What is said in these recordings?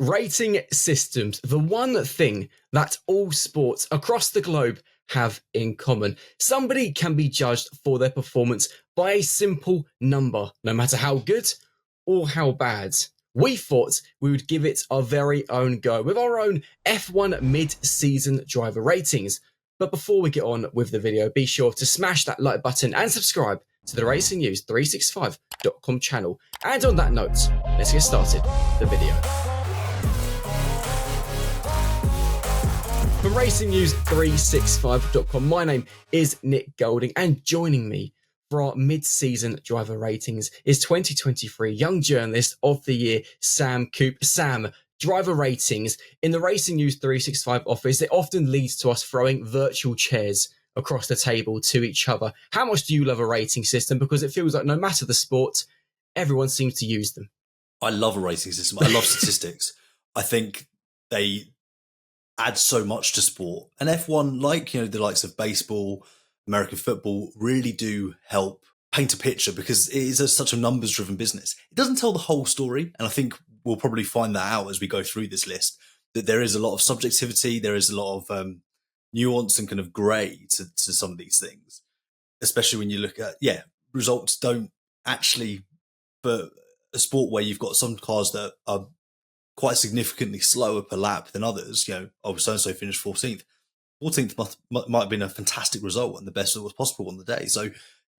Rating systems, the one thing that all sports across the globe have in common. Somebody can be judged for their performance by a simple number, no matter how good or how bad. We thought we would give it our very own go with our own F1 mid-season driver ratings. But before we get on with the video, be sure to smash that like button and subscribe to the Racing News 365.com channel. And on that note, let's get started the video. From Racing News 365.com, my name is Nick Golding, and joining me for our mid-season driver ratings is 2023 Young Journalist of the Year, Sam Coop. Sam, driver ratings in the Racing News 365 office, it often leads to us throwing virtual chairs across the table to each other. How much do you love a rating system? Because it feels like no matter the sport, everyone seems to use them. I love a rating system. I love statistics. I think they add so much to sport. And F1, like, the likes of baseball, American football, really do help paint a picture because it is such a numbers-driven business. It doesn't tell the whole story, and I think we'll probably find that out as we go through this list, that there is a lot of subjectivity, there is a lot of nuance and kind of grey to some of these things, especially when you look at, results don't actually, for a sport where you've got some cars that are quite significantly slower per lap than others, so-and-so finished 14th. 14th might have been a fantastic result and the best that was possible on the day. So,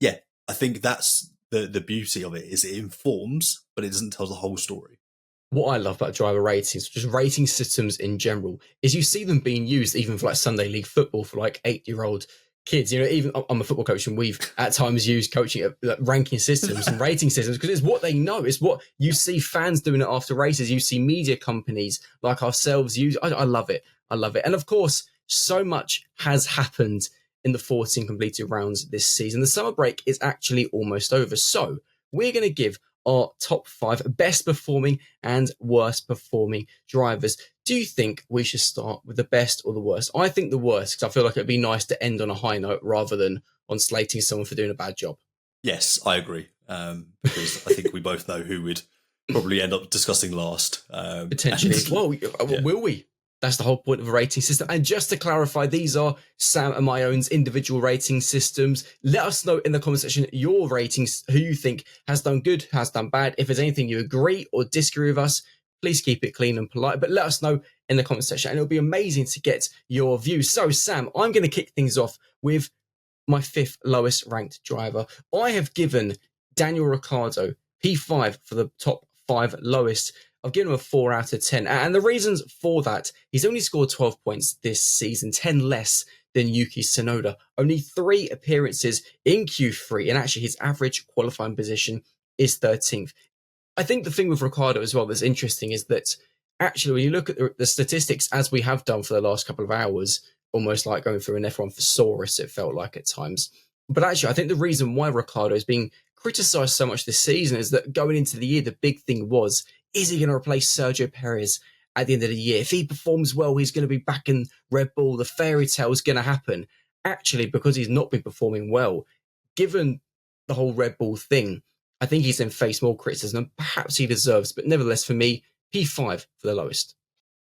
I think that's the beauty of it, is it informs, but it doesn't tell the whole story. What I love about driver ratings, just rating systems in general, is you see them being used even for like Sunday League football for like 8-year-old kids. Even I'm a football coach, and we've at times used coaching ranking systems and rating systems because it's what they know. It's what you see fans doing it after races. You see media companies like ourselves use. I love it. I love it. And of course, so much has happened in the 14 completed rounds this season. The summer break is actually almost over. So we're going to give our top 5 best performing and worst performing drivers. Do you think we should start with the best or the worst? I think the worst, because I feel like it'd be nice to end on a high note rather than on slating someone for doing a bad job. Yes, I agree. Because I think we both know who we'd probably end up discussing last. Potentially. Will we? That's the whole point of a rating system. And just to clarify, these are Sam and my own individual rating systems. Let us know in the comment section your ratings, who you think has done good, has done bad. If there's anything you agree or disagree with us, please keep it clean and polite. But let us know in the comment section, and it'll be amazing to get your views. So, Sam, I'm going to kick things off with my 5th lowest ranked driver. I have given Daniel Ricciardo P5 for the top 5 lowest. I've given him a 4 out of 10. And the reasons for that, he's only scored 12 points this season, 10 less than Yuki Tsunoda. Only 3 appearances in Q3, and actually his average qualifying position is 13th. I think the thing with Ricciardo as well that's interesting is that actually when you look at the statistics, as we have done for the last couple of hours, almost like going through an F1 thesaurus, it felt like at times. But actually, I think the reason why Ricciardo is being criticised so much this season is that going into the year, the big thing was, is he going to replace Sergio Perez at the end of the year? If he performs well, he's going to be back in Red Bull. The fairy tale is going to happen. Actually, because he's not been performing well, given the whole Red Bull thing, I think he's then faced more criticism than perhaps he deserves. But nevertheless, for me, P5 for the lowest.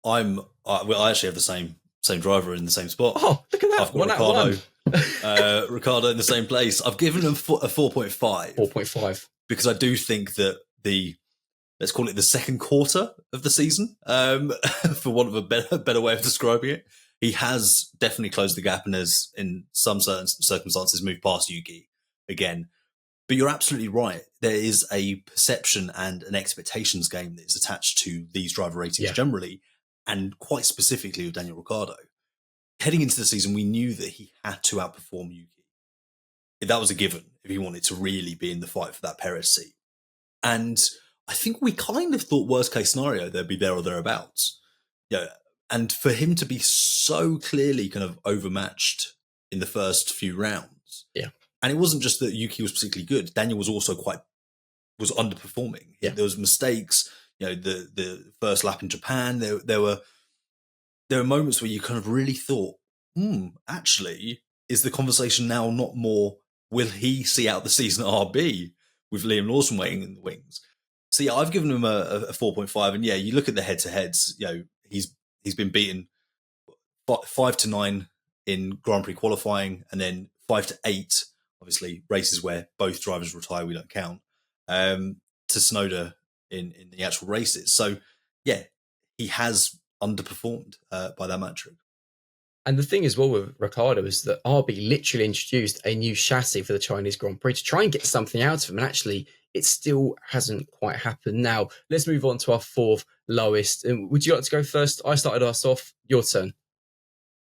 I actually have the same driver in the same spot. Oh, look at that. I've got Ricciardo in the same place. I've given him a 4.5. 4.5. Because I do think that let's call it the second quarter of the season, for want of a better way of describing it, he has definitely closed the gap and has, in some certain circumstances, moved past Yuki again. But you're absolutely right. There is a perception and an expectations game that is attached to these driver ratings generally, and quite specifically with Daniel Ricciardo. Heading into the season, we knew that he had to outperform Yuki. That was a given if he wanted to really be in the fight for that Perez seat. And I think we kind of thought worst case scenario, they'd be there or thereabouts. And for him to be so clearly kind of overmatched in the first few rounds. Yeah. And it wasn't just that Yuki was particularly good. Daniel was also was underperforming. Yeah. There was mistakes, the first lap in Japan, there were moments where you kind of really thought, actually, is the conversation now not more, will he see out the season at RB with Liam Lawson waiting in the wings? So yeah, I've given him a 4.5, and yeah, you look at the head-to-heads. He's been beaten 5-9 in Grand Prix qualifying, and then 5-8, obviously races where both drivers retire, we don't count, to Tsunoda in the actual races. So yeah, he has underperformed by that metric. And the thing as well with Ricardo is that RB literally introduced a new chassis for the Chinese Grand Prix to try and get something out of him. And actually, it still hasn't quite happened. Now, let's move on to our fourth lowest. And would you like to go first? I started us off. Your turn.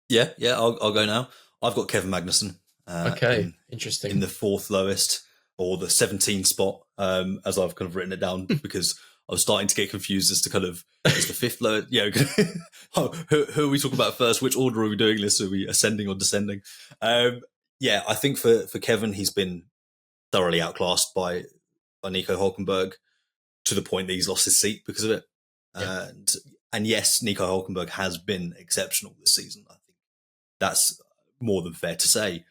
Yeah, I'll go now. I've got Kevin Magnussen. Okay, interesting. In the fourth lowest, or the 17 spot, as I've kind of written it down, because I was starting to get confused as to kind of, is the fifth lowest? Yeah, who are we talking about first? Which order are we doing this? Are we ascending or descending? Yeah, I think for Kevin, he's been thoroughly outclassed by Nico Hulkenberg, to the point that he's lost his seat because of it. Yeah. And yes, Nico Hulkenberg has been exceptional this season. I think that's more than fair to say.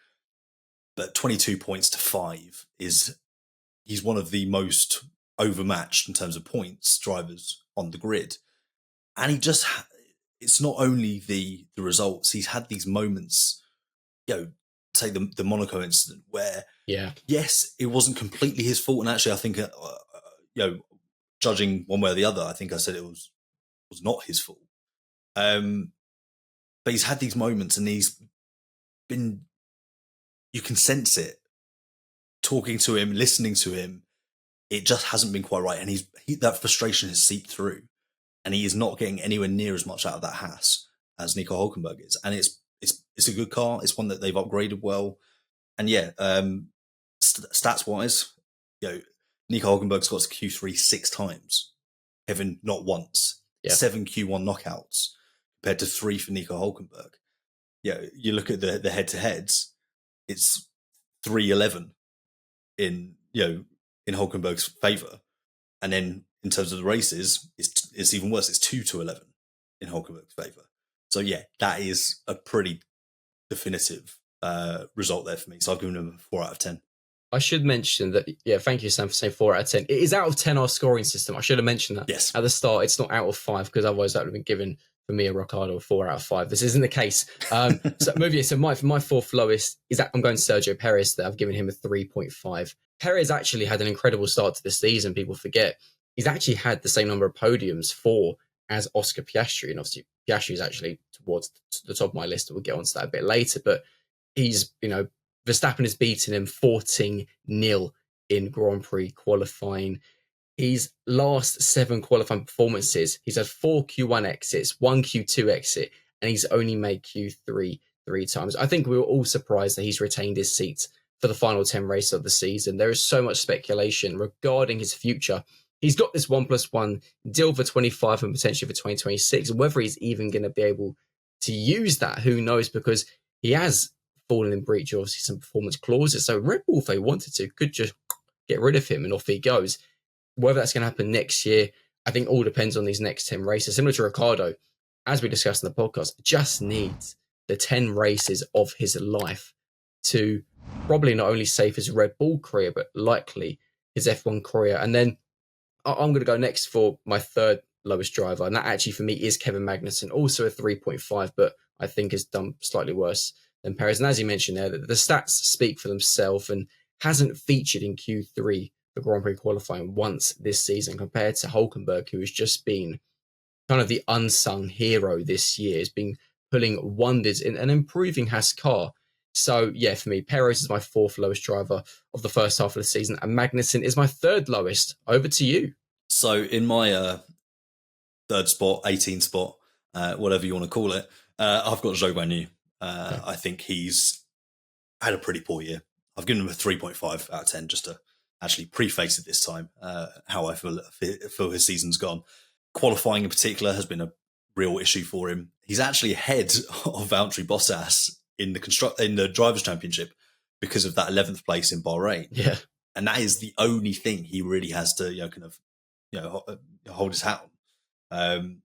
But 22 points to 5 he's one of the most overmatched in terms of points drivers on the grid. And it's not only the results, he's had these moments, say the Monaco incident where, yes, it wasn't completely his fault. And actually, I think, judging one way or the other, I think I said it was not his fault. But he's had these moments, and he's been, you can sense it. Talking to him, listening to him, it just hasn't been quite right. And that frustration has seeped through, and he is not getting anywhere near as much out of that Haas as Nico Hulkenberg is. And it's a good car. It's one that they've upgraded well. And yeah, stats wise, Nico Hulkenberg's got to Q3 6 times. Kevin, not once. 7 Q1 knockouts compared to 3 for Nico Hulkenberg. You look at the head-to-heads, it's 3-11 in Hulkenberg's favour, and then in terms of the races, it's even worse. It's 2-11 in Hulkenberg's favour. So yeah, that is a pretty definitive result there for me. So I've given him a 4 out of 10. I should mention that, thank you, Sam, for saying 4 out of 10. It is out of 10 our scoring system. I should have mentioned that at the start. It's not out of 5, because otherwise that would have been given for me a Ricardo a 4 out of 5. This isn't the case. So my fourth lowest is that I'm going Sergio Perez. That I've given him a 3.5. Perez actually had an incredible start to the season. People forget he's actually had the same number of podiums as Oscar Piastri, and obviously Piastri is actually towards the top of my list. We'll get onto that a bit later, but he's Verstappen has beaten him 14-0 in Grand Prix qualifying. His last 7 qualifying performances, he's had 4 Q1 exits, 1 Q2 exit, and he's only made Q3 3 times. I think we were all surprised that he's retained his seat for the final 10 races of the season. There is so much speculation regarding his future. He's got this 1+1 deal for 25 and potentially for 2026. Whether he's even going to be able to use that, who knows, because he has fallen in breach of obviously some performance clauses. So Red Bull, if they wanted to, could just get rid of him and off he goes. Whether that's going to happen next year, I think all depends on these next 10 races. Similar to Ricardo, as we discussed in the podcast, just needs the 10 races of his life to probably not only save his Red Bull career, but likely his F1 career. And then I'm going to go next for my third lowest driver, and that actually for me is Kevin Magnussen, also a 3.5, but I think has done slightly worse than Perez. And as you mentioned there, the stats speak for themselves, and hasn't featured in Q3 for Grand Prix qualifying once this season, compared to Hulkenberg, who has just been kind of the unsung hero this year, has been pulling wonders in and improving Haas car. So yeah, for me, Perez is my 4th lowest driver of the first half of the season, and Magnussen is my 3rd lowest. Over to you. So in my 3rd spot, 18 spot, whatever you want to call it, I've got Zhou Guanyu. I think he's had a pretty poor year. I've given him a 3.5 out of 10 just to actually preface it this time, how I feel his season's gone. Qualifying in particular has been a real issue for him. He's actually ahead of Valtteri Bottas in the Drivers' Championship because of that 11th place in Bahrain. Yeah. And that is the only thing he really has to hold his hat on.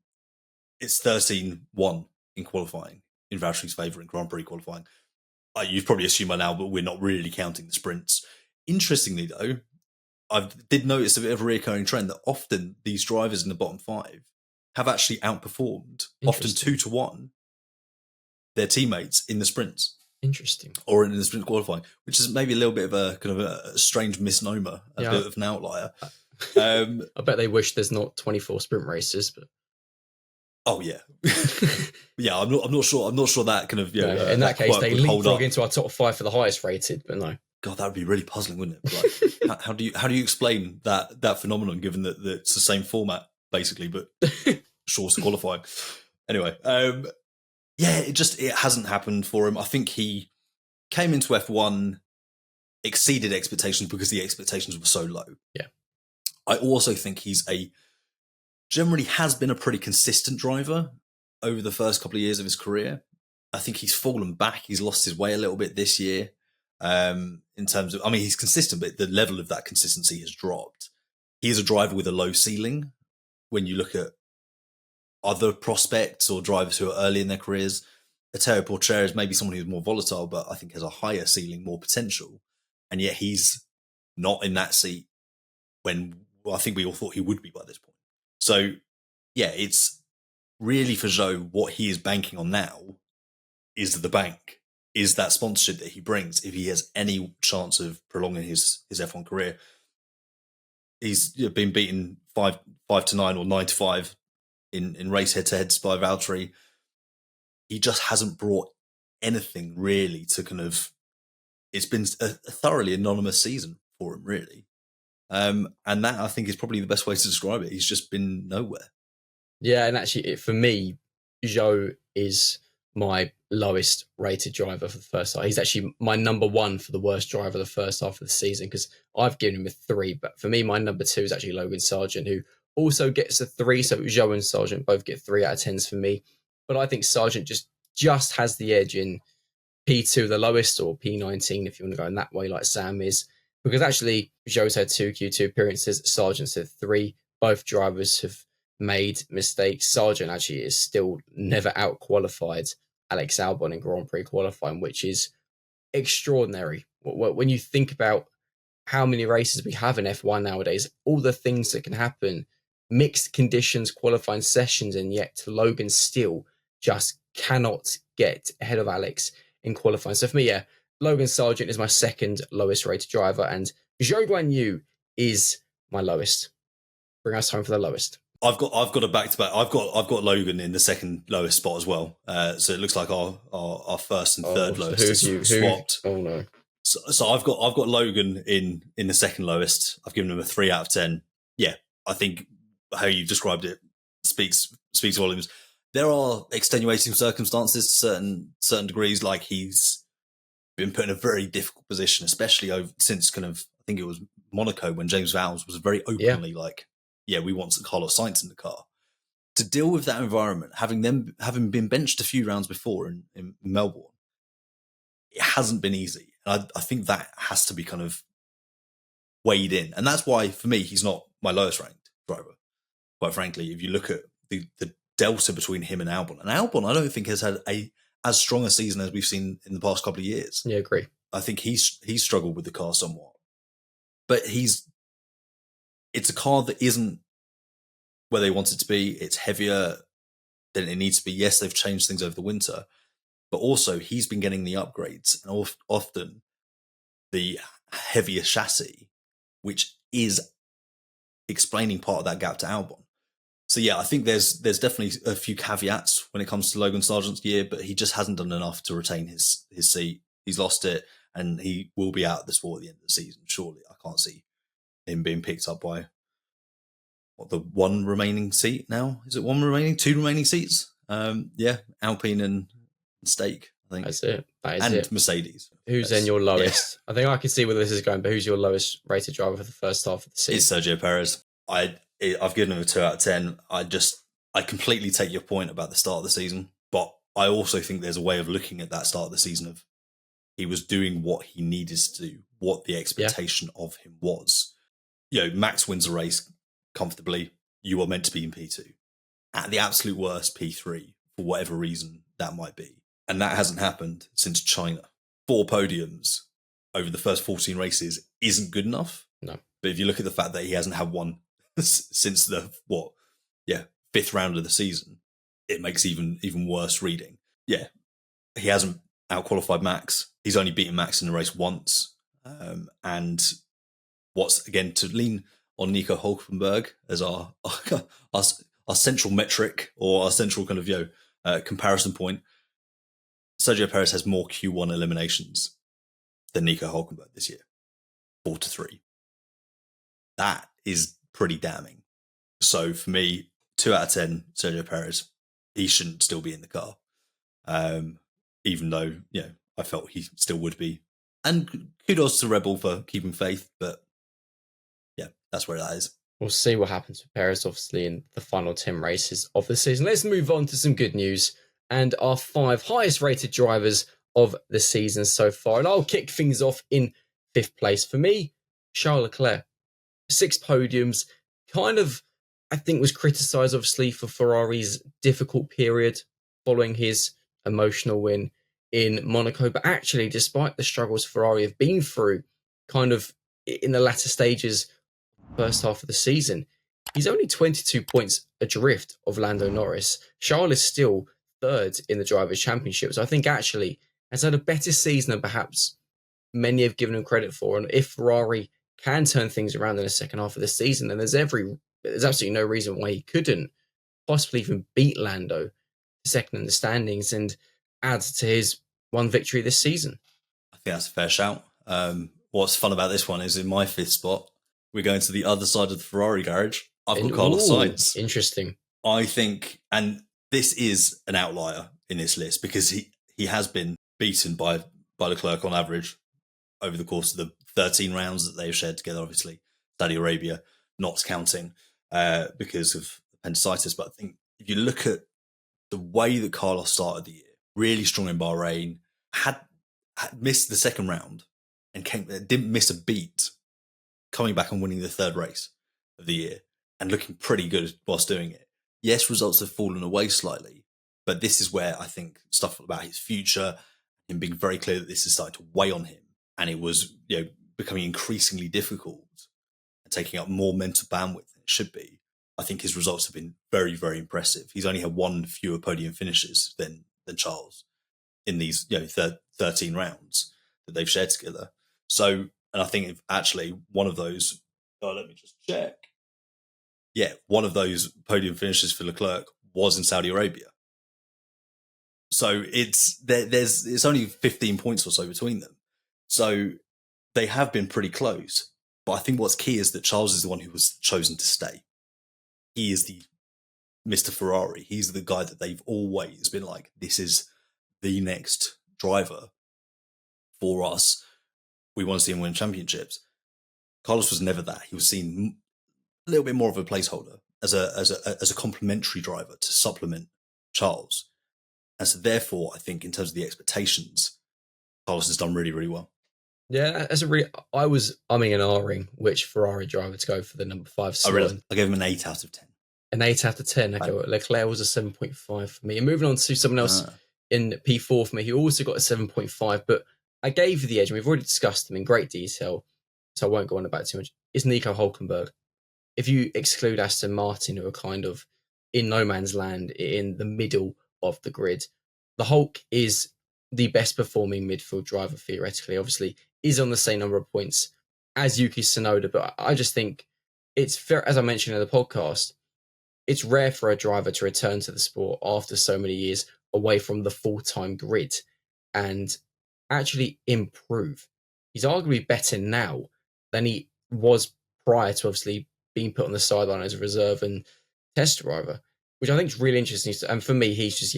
It's 13-1 in qualifying in Valtteri's favour in Grand Prix qualifying. You've probably assumed by now, but we're not really counting the sprints. Interestingly, though, I did notice a bit of a recurring trend that often these drivers in the bottom 5 have actually outperformed, often 2-1, their teammates in the sprints. Interesting. Or in the sprint qualifying, which is maybe a little bit of a kind of a strange misnomer, a bit of an outlier. I bet they wish there's not 24 sprint races, but oh yeah, yeah. I'm not sure. I'm not sure that kind of in that case they leapfrog into our top 5 for the highest rated. But no, God, that would be really puzzling, wouldn't it? Like, how do you explain that phenomenon given that it's the same format basically, but shorter qualifying? Anyway, yeah, it hasn't happened for him. I think he came into F1, exceeded expectations because the expectations were so low. Yeah. I also think he's generally has been a pretty consistent driver over the first couple of years of his career. I think he's fallen back. He's lost his way a little bit this year. In terms of, I mean, he's consistent, but the level of that consistency has dropped. He is a driver with a low ceiling. When you look at other prospects or drivers who are early in their careers, Ettore Porcher is maybe someone who's more volatile, but I think has a higher ceiling, more potential. And yet he's not in that seat when I think we all thought he would be by this point. So, yeah, it's really for Zhou, what he is banking on now is the bank, is that sponsorship that he brings if he has any chance of prolonging his F1 career. He's been beaten 5-9 or 9-5 in race head-to-heads by Valtteri. He just hasn't brought anything really to kind of... It's been a thoroughly anonymous season for him, really. And that, I think, is probably the best way to describe it. He's just been nowhere. Yeah, and actually, for me, Zhou is my lowest rated driver for the first half. He's actually my number 1 for the worst driver of the first half of the season, because I've given him a 3. But for me, my number 2 is actually Logan Sargent, who also gets a 3. So Zhou and Sargent both get 3 out of 10s for me. But I think Sargent just has the edge in P2, the lowest, or P19, if you want to go in that way, like Sam is. Because actually, Zhou's had 2 Q2 appearances, Sargent's had 3. Both drivers have made mistakes. Sargent actually is still never out-qualified Alex Albon in Grand Prix qualifying, which is extraordinary. When you think about how many races we have in F1 nowadays, all the things that can happen, mixed conditions, qualifying sessions, and yet Logan still just cannot get ahead of Alex in qualifying. So for me, yeah, Logan Sargent is my second lowest rated driver, and Zhou Guanyu is my lowest. Bring us home for the lowest. I've got a back to back. I've got Logan in the second lowest spot as well. So it looks like our first and third lowest is swapped. Oh no! So I've got Logan in the second lowest. I've given him a 3 out of 10. Yeah, I think how you described it speaks volumes. There are extenuating circumstances to certain degrees, like he's been put in a very difficult position, especially since kind of, I think it was Monaco when James Vowles was very openly like, yeah, we want Carlos Sainz in the car. To deal with that environment, having been benched a few rounds before in Melbourne, it hasn't been easy. And I think that has to be kind of weighed in. And that's why, for me, he's not my lowest ranked driver. Quite frankly, if you look at the delta between him and Albon I don't think has had as strong a season as we've seen in the past couple of years. Yeah, agree. I think he's struggled with the car somewhat. But it's a car that isn't where they want it to be. It's heavier than it needs to be. Yes, they've changed things over the winter, but also he's been getting the upgrades and often the heavier chassis, which is explaining part of that gap to Albon. So yeah, I think there's definitely a few caveats when it comes to Logan Sargent's year, but he just hasn't done enough to retain his seat. He's lost it, and he will be out of the sport at the end of the season. Surely, I can't see him being picked up by the one remaining seat now. Is it one remaining? 2 remaining seats? Yeah, Alpine and Stake, I think. That's it. That is and it. Mercedes. Who's then your lowest? Yeah. I think I can see where this is going, but who's your lowest rated driver for the first half of the season? It's Sergio Perez. I've given him a 2 out of 10. I completely take your point about the start of the season, but I also think there's a way of looking at that start of the season of he was doing what he needed to do, what the expectation of him was. Max wins a race comfortably. You are meant to be in P2. At the absolute worst, P3, for whatever reason that might be. And that hasn't happened since China. 4 podiums over the first 14 races isn't good enough. No. But if you look at the fact that he hasn't had one since the fifth round of the season, it makes even worse reading. Yeah, he hasn't outqualified Max. He's only beaten Max in the race once. And what's, again, to lean on Nico Hulkenberg as our central metric, or our central kind of comparison point, Sergio Perez has more Q1 eliminations than Nico Hulkenberg this year, 4-3. That is pretty damning. So for me, 2 out of 10, Sergio Perez. He shouldn't still be in the car, even though I felt he still would be. And kudos to Red Bull for keeping faith, but yeah, that's where that is. We'll see what happens with Perez, obviously, in the final 10 races of the season. Let's move on to some good news and our 5 highest rated drivers of the season so far. And I'll kick things off in 5th place. For me, Charles Leclerc. 6 podiums, kind of, I think, was criticised, obviously, for Ferrari's difficult period following his emotional win in Monaco. But actually, despite the struggles Ferrari have been through, kind of in the latter stages, first half of the season, he's only 22 points adrift of Lando Norris. Charles is still 3rd in the Drivers' Championship. So I think actually has had a better season than perhaps many have given him credit for. And if Ferrari can turn things around in the second half of the season, then there's absolutely no reason why he couldn't possibly even beat Lando second in the standings and add to his 1 victory this season. I think that's a fair shout. What's fun about this one is in my 5th spot, we're going to the other side of the Ferrari garage. I've got Carlos Sainz. Interesting. I think, and this is an outlier in this list because he has been beaten by Leclerc on average over the course of the 13 rounds that they've shared together, obviously. Saudi Arabia not counting because of appendicitis. But I think if you look at the way that Carlos started the year, really strong in Bahrain, had missed the second round and didn't miss a beat, coming back and winning the 3rd race of the year and looking pretty good whilst doing it. Yes, results have fallen away slightly, but this is where I think stuff about his future, him being very clear that this is starting to weigh on him, and it was becoming increasingly difficult and taking up more mental bandwidth than it should be. I think his results have been very, very impressive. He's only had 1 fewer podium finishes than Charles in these 13 rounds that they've shared together. So, and I think actually one of those, let me just check. Yeah, one of those podium finishes for Leclerc was in Saudi Arabia. So it's only 15 points or so between them. So they have been pretty close. But I think what's key is that Charles is the one who was chosen to stay. He is the Mr. Ferrari. He's the guy that they've always been like, this is the next driver for us. We want to see him win championships. Carlos was never that. He was seen a little bit more of a placeholder as a complementary driver to supplement Charles. And so therefore, I think in terms of the expectations, Carlos has done really, really well. Yeah, I was umming and ahhing which Ferrari driver to go for the number 5 slot. I gave him an 8 out of 10. An 8 out of 10. Okay, Leclerc was a 7.5 for me. And moving on to someone else in P4 for me, who also got a 7.5, but I gave you the edge, and we've already discussed them in great detail, so I won't go on about it too much. It's Nico Hulkenberg. If you exclude Aston Martin, who are kind of in no man's land in the middle of the grid, the Hulk is the best performing midfield driver, theoretically. Obviously, is on the same number of points as Yuki Tsunoda, but I just think it's fair, as I mentioned in the podcast, it's rare for a driver to return to the sport after so many years away from the full-time grid and actually improve. He's arguably better now than he was prior to obviously being put on the sideline as a reserve and test driver, which I think is really interesting. And for me, he's just,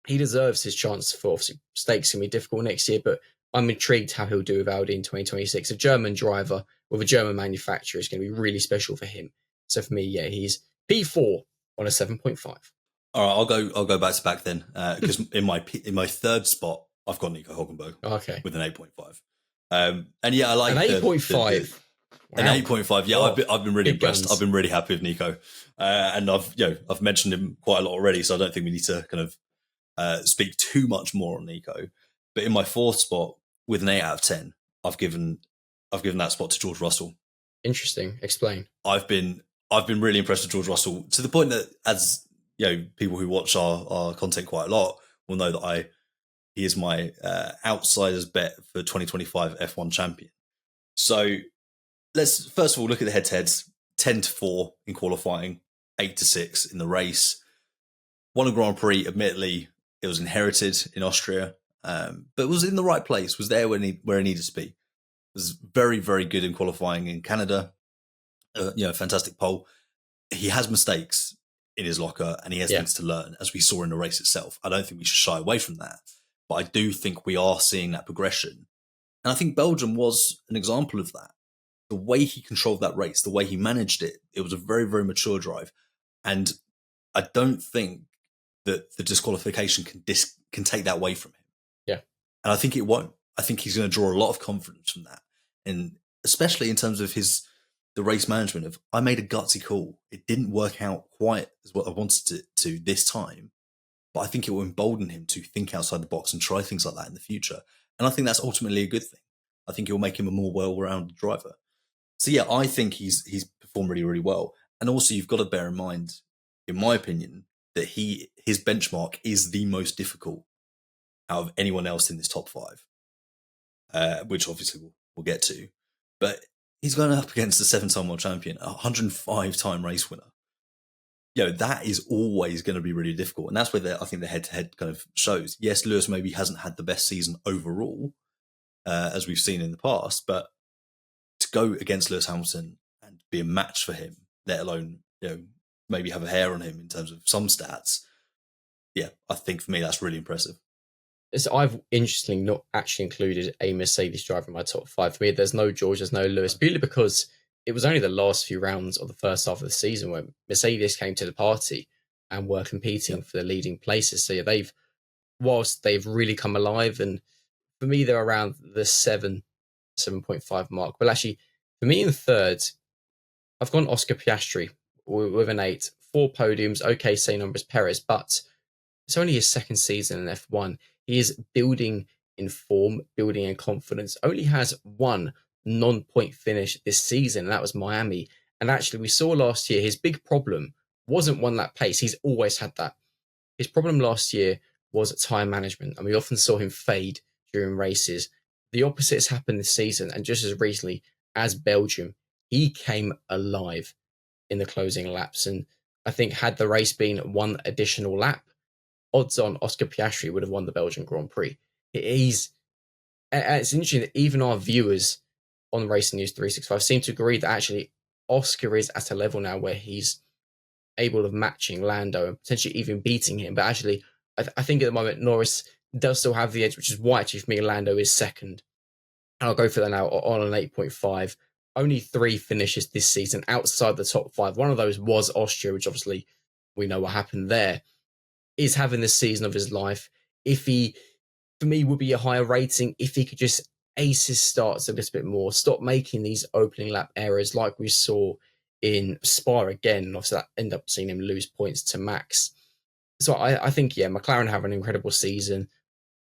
he deserves his chance for, obviously, stakes going to be difficult next year, but I'm intrigued how he'll do with Audi in 2026. A German driver with a German manufacturer is going to be really special for him. So for me, he's P4 on a 7.5. All right, I'll go back to back then, because in my 3rd spot, I've got Nico Hulkenberg. Okay. With an 8.5. And I like an 8.5. Wow. An 8.5. Yeah, I've been really impressed. Guns. I've been really happy with Nico, and I've mentioned him quite a lot already, so I don't think we need to kind of speak too much more on Nico. But in my 4th spot with an 8 out of 10, I've given that spot to George Russell. Interesting. Explain. I've been really impressed with George Russell, to the point that, as people who watch our content quite a lot will know that he is my outsiders bet for 2025 F1 champion. So let's first of all look at the head-to-heads. 10-4 in qualifying, 8-6 in the race. Won a Grand Prix. Admittedly, it was inherited in Austria, but was in the right place. Was there where he needed to be. Was very, very good in qualifying in Canada. Fantastic pole. He has mistakes in his locker, and he has things to learn, as we saw in the race itself. I don't think we should shy away from that, but I do think we are seeing that progression. And I think Belgium was an example of that. The way he controlled that race, the way he managed it, it was a very, very mature drive. And I don't think that the disqualification can take that away from him. Yeah. And I think it won't. I think he's going to draw a lot of confidence from that. And especially in terms of the race management of, I made a gutsy call. It didn't work out quite as what I wanted it to this time, but I think it will embolden him to think outside the box and try things like that in the future. And I think that's ultimately a good thing. I think it will make him a more well-rounded driver. So yeah, I think he's performed really, really well. And also you've got to bear in mind, in my opinion, that his benchmark is the most difficult out of anyone else in this top five, which obviously we'll get to. But he's going up against a 7-time world champion, a 105-time race winner. That is always going to be really difficult. And that's where I think the head-to-head kind of shows. Yes, Lewis maybe hasn't had the best season overall, as we've seen in the past, but to go against Lewis Hamilton and be a match for him, let alone, maybe have a hair on him in terms of some stats. Yeah, I think for me, that's really impressive. So I've interestingly not actually included a Mercedes driver in my top 5. For me, there's no George, there's no Lewis, purely because it was only the last few rounds of the first half of the season when Mercedes came to the party and were competing for the leading places. So whilst they've really come alive, and for me, they're around the 7.5 mark. Well, actually, for me in third, I've gone Oscar Piastri with an 8. 4 podiums, okay, same number as Perez, but it's only his second season in F1. He is building in form, building in confidence. Only has one non-point finish this season, and that was Miami. And actually, we saw last year, his big problem wasn't one lap pace. He's always had that. His problem last year was time management, and we often saw him fade during races. The opposite has happened this season, and just as recently as Belgium, he came alive in the closing laps. And I think had the race been one additional lap, odds on Oscar Piastri would have won the Belgian Grand Prix. It's interesting that even our viewers on Racing News 365 seem to agree that actually Oscar is at a level now where he's able of matching Lando and potentially even beating him. But actually, I think at the moment, Norris does still have the edge, which is why actually for me, Lando is second. And I'll go for that now on an 8.5. Only 3 finishes this season outside the top 5. One of those was Austria, which obviously we know what happened there. Is having the season of his life. If he, for me, would be a higher rating if he could just ace his starts a little bit more, stop making these opening lap errors like we saw in Spa again, and obviously that ended up seeing him lose points to Max. So I think, McLaren have an incredible season.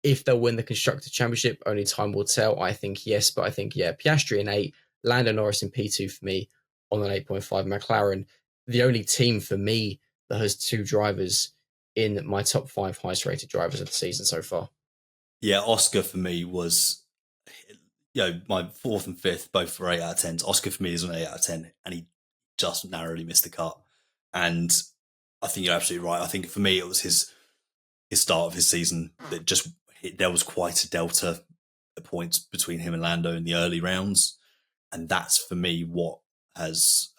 If they'll win the Constructor Championship, only time will tell. I think yes, but I think, Piastri in 8, Lando Norris in P2 for me on an 8.5. McLaren, the only team for me that has 2 drivers in my top 5 highest rated drivers of the season so far. Yeah, Oscar for me was, my 4th and 5th, both for 8 out of 10s. Oscar for me is an 8 out of 10, and he just narrowly missed the cut. And I think you're absolutely right. I think for me, it was his start of his season that there was quite a delta of points between him and Lando in the early rounds. And that's for me what has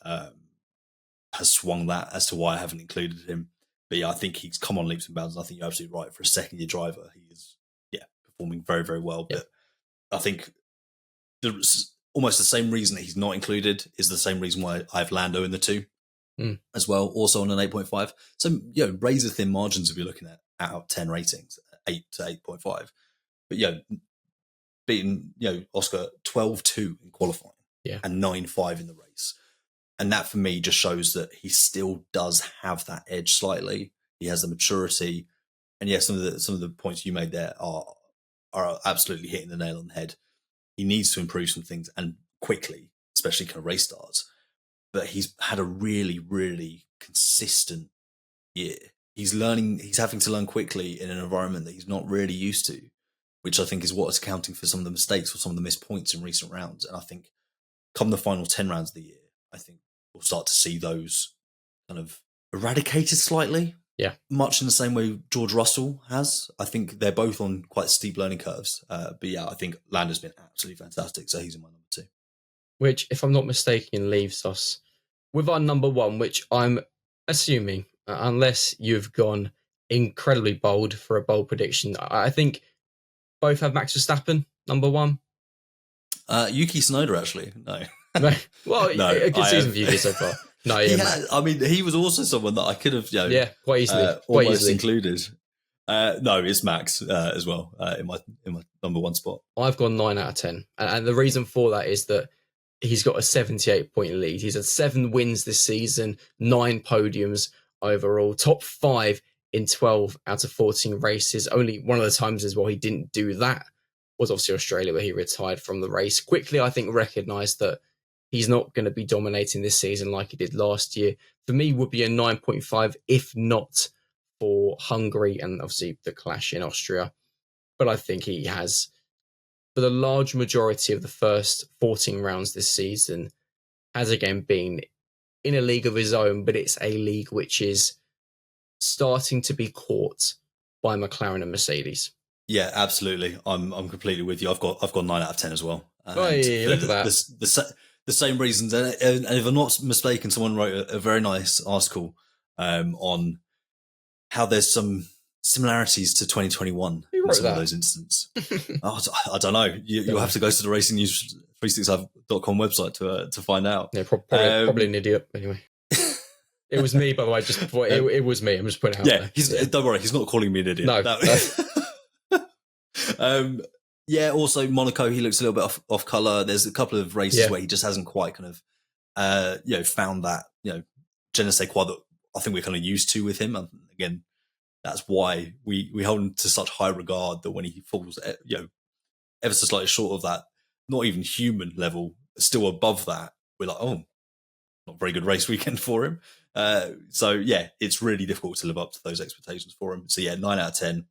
swung that as to why I haven't included him. But yeah, I think he's come on leaps and bounds. I think you're absolutely right. For a second-year driver, he is, performing very, very well. But I think almost the same reason that he's not included is the same reason why I have Lando in the 2 as well, also on an 8.5. So, razor-thin margins if you're looking at out of 10 ratings, 8 to 8.5. But, beating, Oscar 12-2 in qualifying and 9-5 in the race. And that for me just shows that he still does have that edge slightly. He has the maturity, and some of the points you made there are absolutely hitting the nail on the head. He needs to improve some things and quickly. especially kind of race starts. But he's had a really, really consistent year. He's having to learn quickly in an environment that he's not really used to, which I think is what is accounting for some of the mistakes or some of the missed points in recent rounds. And I think come the final 10 rounds of the year, I think we'll start to see those kind of eradicated slightly. Yeah. Much in the same way George Russell has. I think they're both on quite steep learning curves. But yeah, I think Lando's been absolutely fantastic. So he's in my number 2. Which, if I'm not mistaken, leaves us with our number 1, which I'm assuming, unless you've gone incredibly bold for a bold prediction, I think both have Max Verstappen, number 1. Yuki Tsunoda, actually. No. Well, No, a good season for Yuki so far. No, yeah, I mean, he was also someone that I could have, quite easily, almost included. No, it's Max as well in my number 1 spot. I've gone 9 out of 10, and the reason for that is that he's got a 78-point lead. He's had 7 wins this season, 9 podiums overall, top 5 in 12 out of 14 races. Only one of the times as well he didn't do that was obviously Australia, where he retired from the race. Quickly, I think, recognised that he's not going to be dominating this season like he did last year. For me, would be a 9.5, if not for Hungary and obviously the clash in Austria. But I think he has, for the large majority of the first 14 rounds this season, has again been in a league of his own, but it's a league which is starting to be caught by McLaren and Mercedes. Yeah, absolutely. I'm completely with you. I've got 9 out of 10 as well. Look at that. The same reasons, and if I'm not mistaken, someone wrote a very nice article on how there's some similarities to 2021 in some of those instances. I don't know. You'll have to go to the Racing News 365.com website to find out. Yeah, probably an idiot. Anyway, it was me, by the way. Just before, it was me. I'm just putting it out there. Don't worry. He's not calling me an idiot. No. Yeah, also Monaco, he looks a little bit off colour. There's a couple of races where he just hasn't quite kind of, found that, je ne sais quoi that I think we're kind of used to with him. And again, that's why we hold him to such high regard, that when he falls, ever so slightly short of that, not even human level, still above that, we're like, oh, not a very good race weekend for him. So yeah, it's really difficult to live up to those expectations for him. So yeah, 9 out of 10.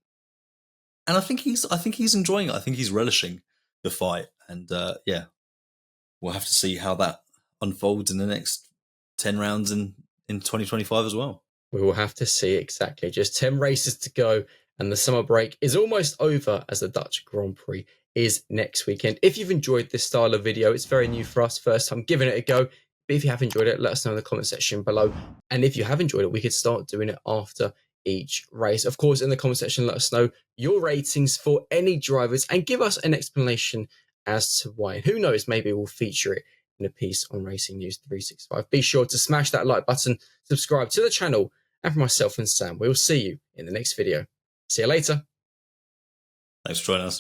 And I think he's enjoying it. I think he's relishing the fight. And we'll have to see how that unfolds in the next 10 rounds in 2025 as well. We will have to see, exactly. Just 10 races to go, and the summer break is almost over, as the Dutch Grand Prix is next weekend. If you've enjoyed this style of video, it's very new for us, first time giving it a go. But if you have enjoyed it, let us know in the comment section below. And if you have enjoyed it, we could start doing it after each race. Of course, in the comment section, let us know your ratings for any drivers and give us an explanation as to why. And who knows, maybe we'll feature it in a piece on Racing News 365. Be sure to smash that like button, subscribe to the channel, and for myself and Sam, we will see you in the next video. See you later. Thanks for joining us.